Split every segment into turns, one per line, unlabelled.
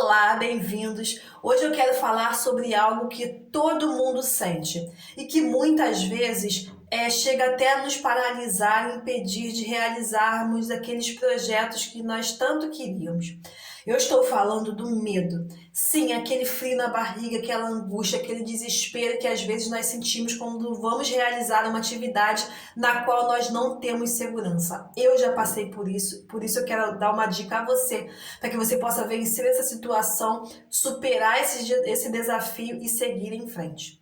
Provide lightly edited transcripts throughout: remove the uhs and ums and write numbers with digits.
Olá, bem-vindos! Hoje eu quero falar sobre algo que todo mundo sente e que muitas vezes chega até a nos paralisar e impedir de realizarmos aqueles projetos que nós tanto queríamos. Eu estou falando do medo. Sim, aquele frio na barriga, aquela angústia, aquele desespero que às vezes nós sentimos quando vamos realizar uma atividade na qual nós não temos segurança. Eu já passei por isso eu quero dar uma dica a você, para que você possa vencer essa situação, superar esse desafio e seguir em frente.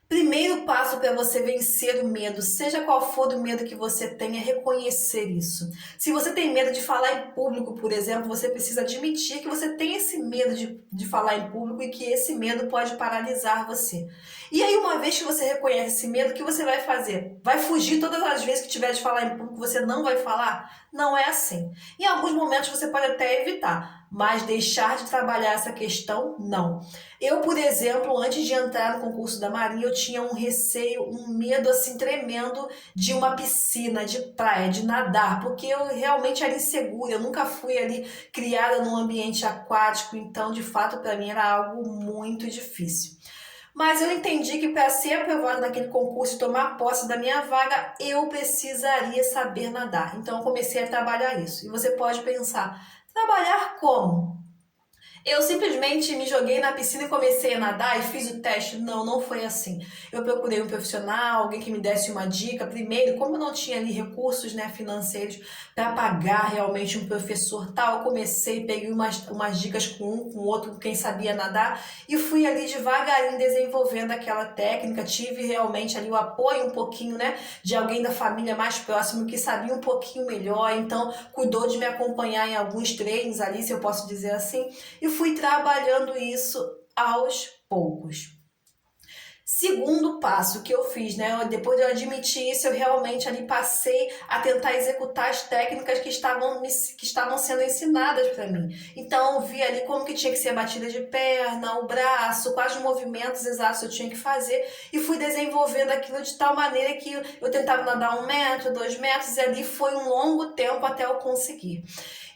Primeiro passo para você vencer o medo, seja qual for o medo que você tenha, é reconhecer isso. Se você tem medo de falar em público, por exemplo, você precisa admitir que você tem esse medo de falar em público e que esse medo pode paralisar você. E aí, uma vez que você reconhece esse medo, o que você vai fazer? Vai fugir todas as vezes que tiver de falar em público, você não vai falar? Não é assim. Em alguns momentos você pode até evitar, mas deixar de trabalhar essa questão, não. Eu, por exemplo, antes de entrar no concurso da Marinha, eu tinha um receio, um medo assim tremendo de uma piscina, de praia, de nadar, porque eu realmente era insegura, eu nunca fui ali criada num ambiente aquático, então de fato para mim era algo muito difícil. Mas eu entendi que para ser aprovada naquele concurso e tomar posse da minha vaga, eu precisaria saber nadar. Então eu comecei a trabalhar isso. E você pode pensar, trabalhar como? Eu simplesmente me joguei na piscina e comecei a nadar e fiz o teste. Não, não foi assim. Eu procurei um profissional, alguém que me desse uma dica. Primeiro, como eu não tinha ali recursos, né, financeiros para pagar realmente um professor tal, eu comecei, peguei umas dicas com outro, com quem sabia nadar e fui ali devagarinho desenvolvendo aquela técnica. Tive realmente ali o apoio um pouquinho, né, de alguém da família mais próximo que sabia um pouquinho melhor, então cuidou de me acompanhar em alguns treinos ali, se eu posso dizer assim, e fui trabalhando isso aos poucos. Segundo passo que eu fiz, né? Depois de eu admitir isso, eu realmente ali passei a tentar executar as técnicas que estavam sendo ensinadas para mim. Então, eu vi ali como que tinha que ser a batida de perna, o braço, quais movimentos exatos eu tinha que fazer e fui desenvolvendo aquilo de tal maneira que eu tentava nadar 1 metro, 2 metros e ali foi um longo tempo até eu conseguir.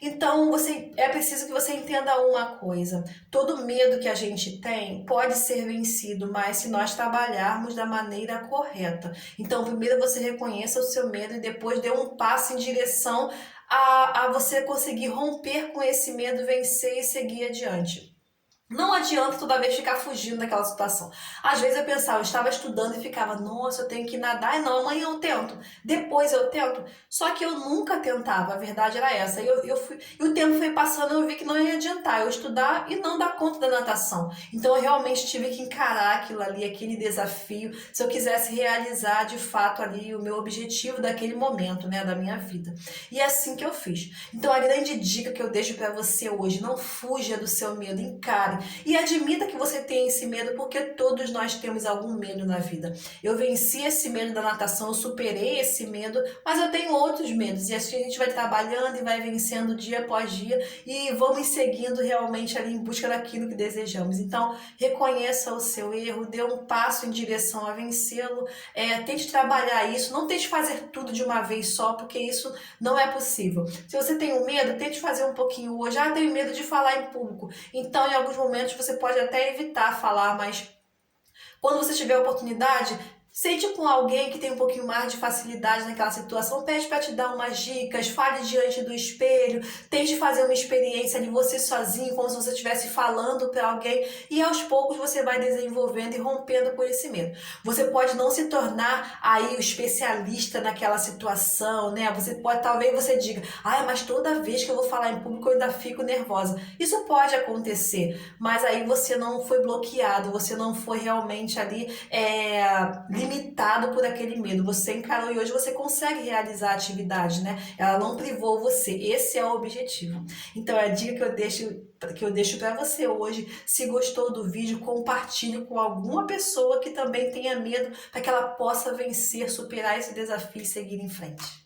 Então, é preciso que você entenda uma coisa. Todo medo que a gente tem pode ser vencido, mas se nós trabalharmos da maneira correta. Então, primeiro você reconheça o seu medo e depois dê um passo em direção a você conseguir romper com esse medo, vencer e seguir adiante. Não adianta toda vez ficar fugindo daquela situação. Às vezes eu pensava, eu estava estudando e ficava, nossa, eu tenho que nadar. E não, amanhã eu tento, depois eu tento. Só que eu nunca tentava, a verdade era essa. E o tempo foi passando, eu vi que não ia adiantar eu estudar e não dar conta da natação. Então eu realmente tive que encarar aquilo ali, aquele desafio, se eu quisesse realizar de fato ali o meu objetivo daquele momento, né, da minha vida. E é assim que eu fiz. Então a grande dica que eu deixo para você hoje, não fuja do seu medo, encare. E admita que você tem esse medo, porque todos nós temos algum medo na vida. Eu venci esse medo da natação, eu superei esse medo, mas eu tenho outros medos. E assim a gente vai trabalhando e vai vencendo dia após dia e vamos seguindo realmente ali em busca daquilo que desejamos. Então, reconheça o seu erro, dê um passo em direção a vencê-lo, tente trabalhar isso, não tente fazer tudo de uma vez só, porque isso não é possível. Se você tem um medo, tente fazer um pouquinho hoje. Ah, tenho medo de falar em público. Então, em alguns momentos você pode até evitar falar, mas quando você tiver a oportunidade, sente com alguém que tem um pouquinho mais de facilidade naquela situação, pede para te dar umas dicas, fale diante do espelho, tente fazer uma experiência de você sozinho, como se você estivesse falando para alguém, e aos poucos você vai desenvolvendo e rompendo com esse medo. Você pode não se tornar aí o especialista naquela situação, né? Talvez você diga, mas toda vez que eu vou falar em público eu ainda fico nervosa. Isso pode acontecer, mas aí você não foi bloqueado, você não foi realmente ali limitado por aquele medo. Você encarou e hoje você consegue realizar a atividade, né? Ela não privou você. Esse é o objetivo. Então, é a dica que eu deixo para você hoje. Se gostou do vídeo, compartilhe com alguma pessoa que também tenha medo, para que ela possa vencer, superar esse desafio e seguir em frente.